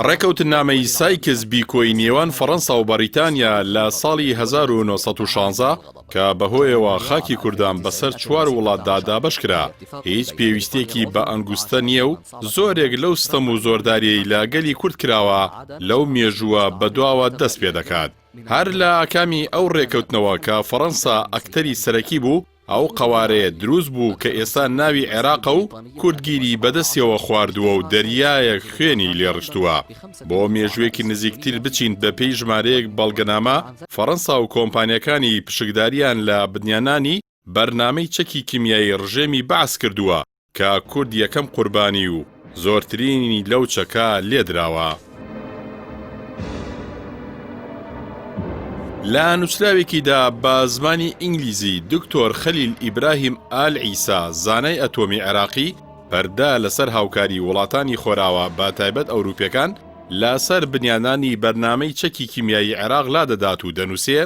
ڕێکەوتنامەی سایکس بیکۆی نێوان فەڕەنسا و بەریتانیا لە ساڵی 1916 کە بەهۆیەوە خاکی کوردان بەسەر 4 وڵاتدا دابەش کرا، هیچ پێویستێکی بە ئەنگوستە نییە و زۆرێک لەو ستەم و زۆرداریەی لە گەلی کورد کراوە لەو مێژووە بەدواوە دەست پێ دەکات. هەر لە ئاکامی ئەو ڕێکەوتنەوە کە فەڕەنسا ئەکتەری سەرەکی بوو، ئەو قەوارەیە دروست بوو کە ئێستا ناوی عێراقە و کوردگیری بەدەستیەوە خواردووە و دەریایەک خوێنی لێڕشتووە. بۆ مێژوێکی نزیکتر بچین بە پێی ژمارەیەک بەڵگەنامە، فەڕەنسا و کۆمپانیەکانی پشکداریان لە بنیانانی بەرنامەی چەکی کیمیایی ڕژێمی بەعس کردووە کە کورد یەکەم قوربانی و زۆرترینی لەو چەکە لێدراوە. لە نووسراوێکیدا بە زمانی ئینگلیزی دکتۆر خەلیل ئیبراهیم ئال عیسا زانای ئەتۆمی عێراقی پەردا لەسەر هاوکاری وڵاتانی خۆراوە بە تایبەت ئەوروپیەکان لەسەر بنیانانی بەرنامەی چەکی کیمیایی عێراق لا دەدات و دەنووسێ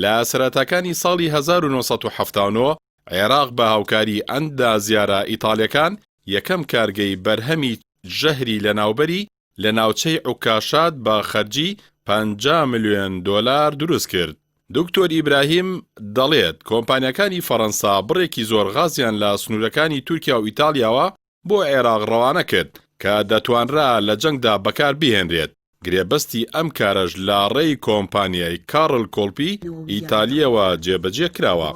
لە سەرەتاکانی ساڵی 1970 عێراق بە هاوکاری ئەندازیارە ئیتاڵیەکان یەکەم کارگەی بەرهەمی ژەهری لە ناوبەری لە ناوچەی عوکاشات بە خەرجی 50 ملیۆن دۆلار دروست کرد. دکتۆر ئیبراهیم دەڵێت کۆمپانیەکانی فەڕەنسا بڕێکی زۆر غازیان لە سنوورەکانی تورکیا و ئیتالیاوە بۆ عێراق ڕەوانە کرد کە دەتوانرا لە جەنگدا بەکار بهێنرێت. گرێبەستی ئەم کارەش لە ڕێی کۆمپانیای کارل کۆلپی ئیتالیەوە جێبەجێ کراوە.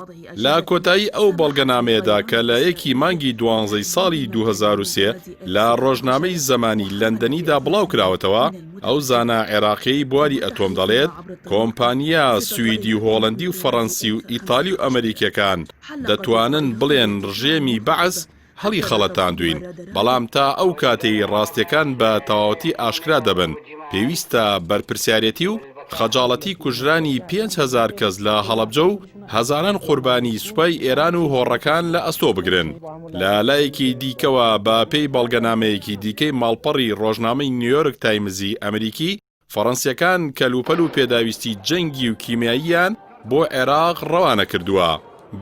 لە کۆتایی ئەو بەڵگەنامەیەدا کە لە 1 مانگی 12 ساڵی 2003 لە ڕۆژنامەی زەمانی لەندەنیدا بڵاو کراوەتەوە، ئەو زانا عێراقیی بواری ئەتۆم دەڵێت کۆمپانیا سویدی و هۆڵەندی و فەڕەنسی و ئیتالی و ئەمریکیەکان دەتوانن بڵێن ڕژێمی بەعس هەڵی خەڵەتاندوین، بەڵام تا ئەو کاتەی ڕاستیەکان بە تەواوەتی ئاشکرا دەبن پێویستە بەرپرسیارەتی و خەجاڵەتی کوژرانی 5,000 کەس لە هەڵەبجە و هەزاران قوربانی سوپای ئێران و هۆڕەکان لە ئەستۆ بگرن. لە لایەکی دیکەوە بە پێی بەڵگەنامەیەکی دیکەی ماڵپەڕی ڕۆژنامەی نیویۆرک تایمزی ئەمریکی، فەڕەنسیەکان کەلوپەل و پێداویستی جەنگی و کیمیاییان بۆ عێراق ڕەوانە کردووە.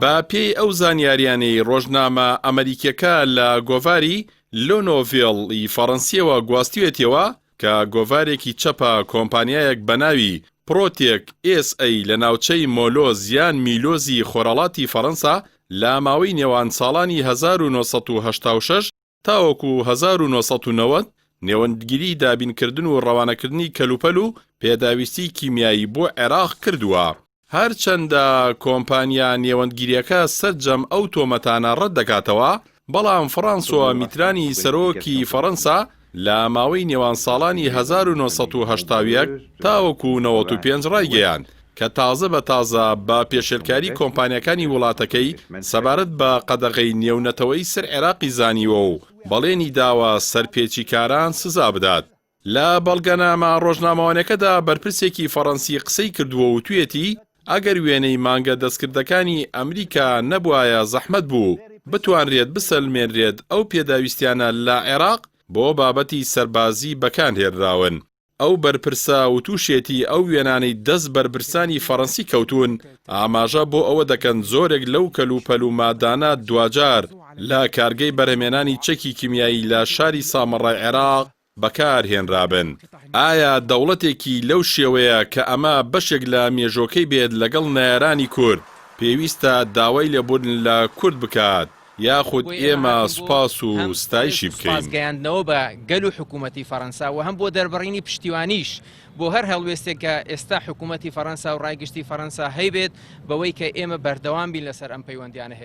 بە پێی ئەو زانیاریانەی ڕۆژنامە ئەمریکیەکە لە گۆڤاری لۆنۆڤێڵی فەڕەنسیەوە گواستوێتەوە کە گۆڤارێکی چەپە کۆمپانیایەک بە ناوی پرۆتێک SA لە ناوچەی مۆلۆز یان میلۆزی خۆرەڵاتی فەڕەنسا لە ماوەی نێوان ساڵانی 1986 تاوەکو 1990 نێوەندگیری دابینکردن و ڕەوانەکردنی کەلوپەل و پێداویستی کیمیایی بۆ عێراق کردووە. هەرچەندە کۆمپانیا نێوەندگیریەکە سەرجەم ئەو تۆمەتانە ڕەت دەکاتەوە، بەڵام فڕانسوە میترانی سەرۆکی فەڕەنسا لە ماوەی نێوان ساڵانی 1970 تاوەکو 95 ڕایگەیان کە تازە بە تازە بە پێشێلکاری کۆمپانیەکانی وڵاتەکەی سەبارەت بە قەدەغەی نێونەتەوەی سەر عێراقی زانیوە و بەڵێنی داوە سەرپێچیکاران سزا بدات. لە بەڵگەنامە ڕۆژنامەوانەکەدا بەرپرسێکی فەڕەنسی قسەی کردووە و توێتی ئەگەر وێنەی مانگە دەستکردەکانی ئەمریکا نەبوایە زەحمەت بوو بتوانرێت بسەلمێنرێت ئەو پێداویستیانە لە عێراق بۆ بابەتی سەربازی بەکارهێنراون. ئەو بەرپرسە و تووشێتی ئەو وێنانەی دەست بەرپرسانی فەڕەنسی کەوتون ئاماژە بۆ ئەوە دەکەن زۆرێک لەو کەلوپەل و مادانە دوجار لە کارگەی بەرهەمێنانی چەکی کیمیایی لە شاری سامەڕای عێراق بەکارهێنرابن. ئایا دەوڵەتێکی لەو شێوەیە کە ئەمە بەشێک لە مێژۆکەی بێت لەگەڵ نایارانی کورد پێویستە داوای لێبوردن لە کورد بکات یاخود ئێمە سوپاس و ستایشی بکەین؟ سپاسگەیاندنەوە بە گەل و حکوومەتی فەڕەنسا و هەم بۆ دەربڕینی پشتیوانیش بۆ هەر هەڵوێستێک کە ئێستا حکوومەتی فەڕەنسا و ڕایگشتی فەڕەنسا هەیبێت بەوەی کە ئێمە بەردەوام بین لەسەر ئەم پەیوەندیانە هەیە.